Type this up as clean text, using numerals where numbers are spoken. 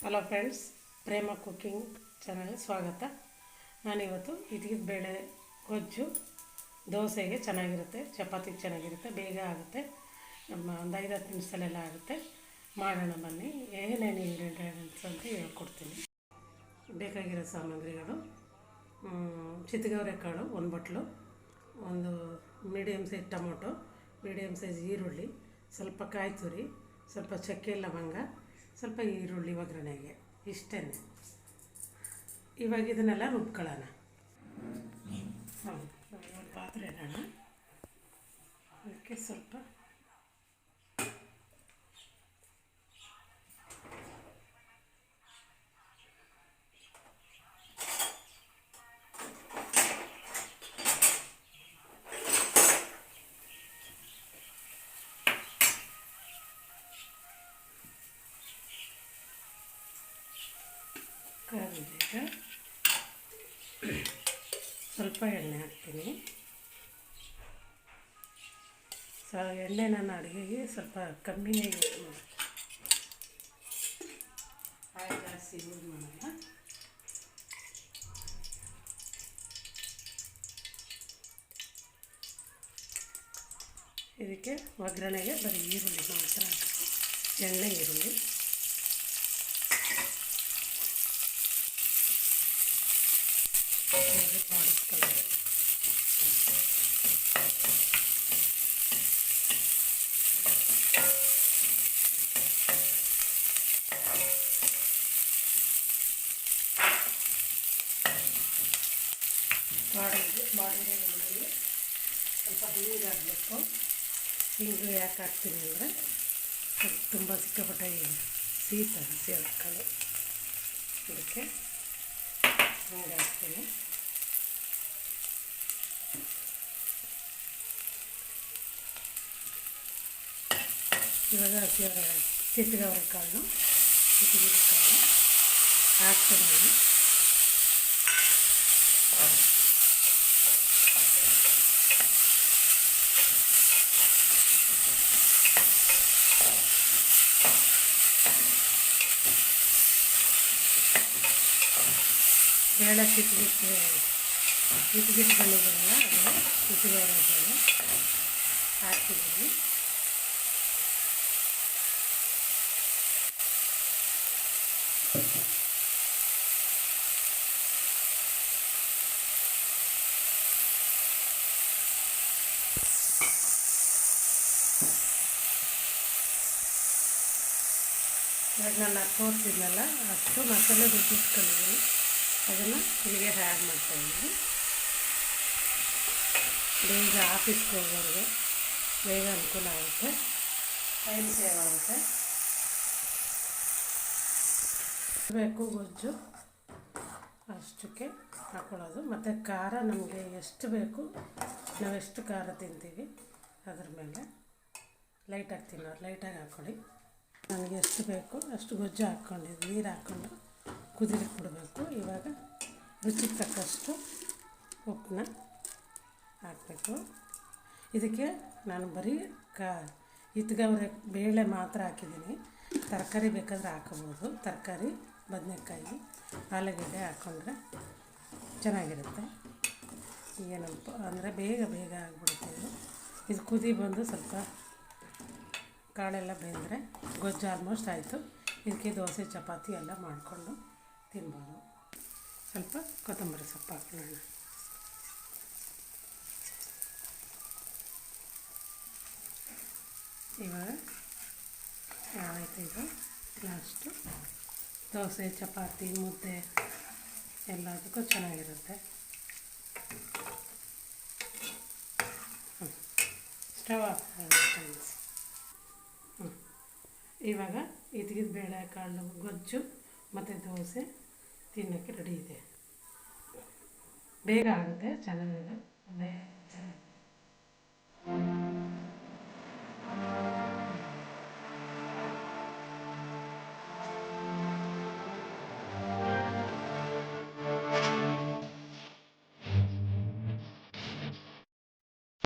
Hello friends, ಪ್ರೇಮ cooking ಚಾನಲ್ಗೆ ಸ್ವಾಗತ. ನಾನಿವತ್ತು ಇದ್ಗಿದ ಬೇಳೆ ಗೊಜ್ಜು ದೋಸೆಗೆ ಚೆನ್ನಾಗಿರುತ್ತೆ, ಚಪಾತಿಗೆ ಚೆನ್ನಾಗಿರುತ್ತೆ, ಬೇಗ ಆಗುತ್ತೆ. ಒಂದು 5-10 ನಿಮಿಷದಲ್ಲೆಲ್ಲ ಆಗುತ್ತೆ. ಮಾಡೋಣ ಬನ್ನಿ. ಏನೇನು ಇಂಗ್ರೀಡಿಯೆಂಟ್ಸ್ ಅಂತ ಹೇಳ್ಕೊಡ್ತೀನಿ. ಬೇಕಾಗಿರೋ ಸಾಮಗ್ರಿಗಳು: ಚಿತ್ತಗವರೆಕಾಳು 1 ಬಟ್ಲು, ಒಂದು medium size tomato, medium size ಈರುಳ್ಳಿ, ಸ್ವಲ್ಪ ಕಾಯಿ ತುರಿ, ಸ್ವಲ್ಪ ಚಕ್ಕೆ ಲವಂಗ, ಸ್ವಲ್ಪ ಈರುಳ್ಳಿ ಒಗ್ಗರಣೆಗೆ. ಇಷ್ಟೇ. ಇವಾಗ ಇದನ್ನೆಲ್ಲ ರುಬ್ಕೊಳ್ಳೋಣ. ಒಂದು ಪಾತ್ರೆ ಇಡೋಣ. ಅದಕ್ಕೆ ಸ್ವಲ್ಪ ಕರಿಬೇವು, ಸ್ವಲ್ಪ ಎಣ್ಣೆ ಹಾಕ್ತೀನಿ. ಎಣ್ಣೆ ನಾನು ಅಡುಗೆಗೆ ಸ್ವಲ್ಪ ಕಮ್ಮಿನೇ ಯೂಸ್ ಮಾಡ್ತೀನಿ, ಆಯಿಲ್ ಜಾಸ್ತಿ ಯೂಸ್ ಮಾಡಲ್ಲ. ಇದಕ್ಕೆ ಒಗ್ಗರಣೆಗೆ ಬರೀ ಈರುಳ್ಳಿ ಮಾತ್ರ ಹಾಕಬೇಕು. ಎಣ್ಣೆ, ಈರುಳ್ಳಿ, ಮಾಡಿಸ್ಕೊಳ್ಳೋದು. ಬಾಡಿಗೆ ಈರುಳ್ಳಿ ಸ್ವಲ್ಪ ಹಿಂಗಾಗಬೇಕು. ಹಿಂಗು ಯಾಕೆ ಹಾಕ್ತೀನಿ ಅಂದರೆ ತುಂಬ ಸಿಕ್ಕಾಪಟ್ಟೆ ಸೀತ ಸೇರ್ಕೊಳ್ಳಿ. ಇದಕ್ಕೆ ಹಿಂಗೆ ಹಾಕ್ತೀನಿ. ಇವಾಗ ಚಿತ್ತಗವರೆಕಾಳು ಹಾಕ್ತೀನಿ. ಬೇಳೆ ಕಿತ್ಗಿಟ್ಕೊಂಡಿದ್ದೀರಲ್ಲ, ಅದು ಚಿತ್ತಗವರೆಕಾಳು ಹಾಕ್ತಿದ್ದೀನಿ. ಇವಾಗ ನಾನು ತೋರಿಸಿದ್ನಲ್ಲ, ಅಷ್ಟು ಮಸಾಲೆ ರುಬ್ಬಿಟ್ಕೊಂಡಿದ್ದೀನಿ. ಅದನ್ನು ಇಲ್ಲಿಗೆ ಆ್ಯಡ್ ಮಾಡ್ತಾಯಿದ್ದೀನಿ. ಬೇಗ ಆಫೀಸ್ಗೆ ಹೋಗೋರಿಗೆ ಬೇಗ ಅನುಕೂಲ ಆಗುತ್ತೆ, ಟೈಮ್ ಸೇವ್ ಆಗುತ್ತೆ. ಬೇಕು ಗೊಜ್ಜು ಅಷ್ಟಕ್ಕೆ ಹಾಕ್ಕೊಳ್ಳೋದು. ಮತ್ತು ಖಾರ ನಮಗೆ ಎಷ್ಟು ಬೇಕು, ನಾವು ಎಷ್ಟು ಖಾರ ತಿಂತೀವಿ ಅದ್ರ ಮೇಲೆ ಲೈಟಾಗಿ ತಿನ್ನೋರು ಲೈಟಾಗಿ ಹಾಕ್ಕೊಳ್ಳಿ. ನನಗೆ ಎಷ್ಟು ಬೇಕು ಅಷ್ಟು ಗೊಜ್ಜು ಹಾಕ್ಕೊಂಡಿದ್ದು ನೀರು ಹಾಕ್ಕೊಂಡು ಕುದಿಲಿಕ್ಕೆ ಬಿಡಬೇಕು. ಇವಾಗ ರುಚಿಗೆ ತಕ್ಕಷ್ಟು ಉಪ್ಪನ್ನ ಹಾಕಬೇಕು. ಇದಕ್ಕೆ ನಾನು ಬರೀ ಇತ್ಗವ್ರೆ ಬೇಳೆ ಮಾತ್ರ ಹಾಕಿದ್ದೀನಿ. ತರಕಾರಿ ಬೇಕಾದರೆ ಹಾಕೋಬೋದು. ತರಕಾರಿ, ಬದನೆಕಾಯಿ, ಆಲೂಗಡ್ಡೆ ಹಾಕ್ಕೊಂಡ್ರೆ ಚೆನ್ನಾಗಿರುತ್ತೆ. ಏನಪ್ಪ ಅಂದರೆ ಬೇಗ ಆಗಿಬಿಡುತ್ತೆ ಇದು. ಕುದಿ ಬಂದು ಸ್ವಲ್ಪ ಕಾಳೆಲ್ಲ ಬೆಂದರೆ ಗೊಜ್ಜು ಆಲ್ಮೋಸ್ಟ್ ಆಯಿತು. ಇದಕ್ಕೆ ದೋಸೆ, ಚಪಾತಿ ಎಲ್ಲ ಮಾಡಿಕೊಂಡು ತಿನ್ಬೋದು. ಸ್ವಲ್ಪ ಕೊತ್ತಂಬರಿ ಸೊಪ್ಪು ಹಾಕೊಳ್ಳೋಣ. ಇವಾಗ ಆಯಿತು. ಇದು ಲಾಸ್ಟು ದೋಸೆ, ಚಪಾತಿ, ಮುದ್ದೆ ಎಲ್ಲದಕ್ಕೂ ಚೆನ್ನಾಗಿರುತ್ತೆ. Stove off friends. ಇವಾಗ ಇದ್ಗಿದ ಬೇಳೆಕಾಳು ಗೊಜ್ಜು ಮತ್ತು ದೋಸೆ ತಿನ್ನೋಕ್ಕೆ ರೆಡಿ ಇದೆ. ಬೇಗ ಆಗುತ್ತೆ, ಚೆನ್ನಾಗಿದೆ.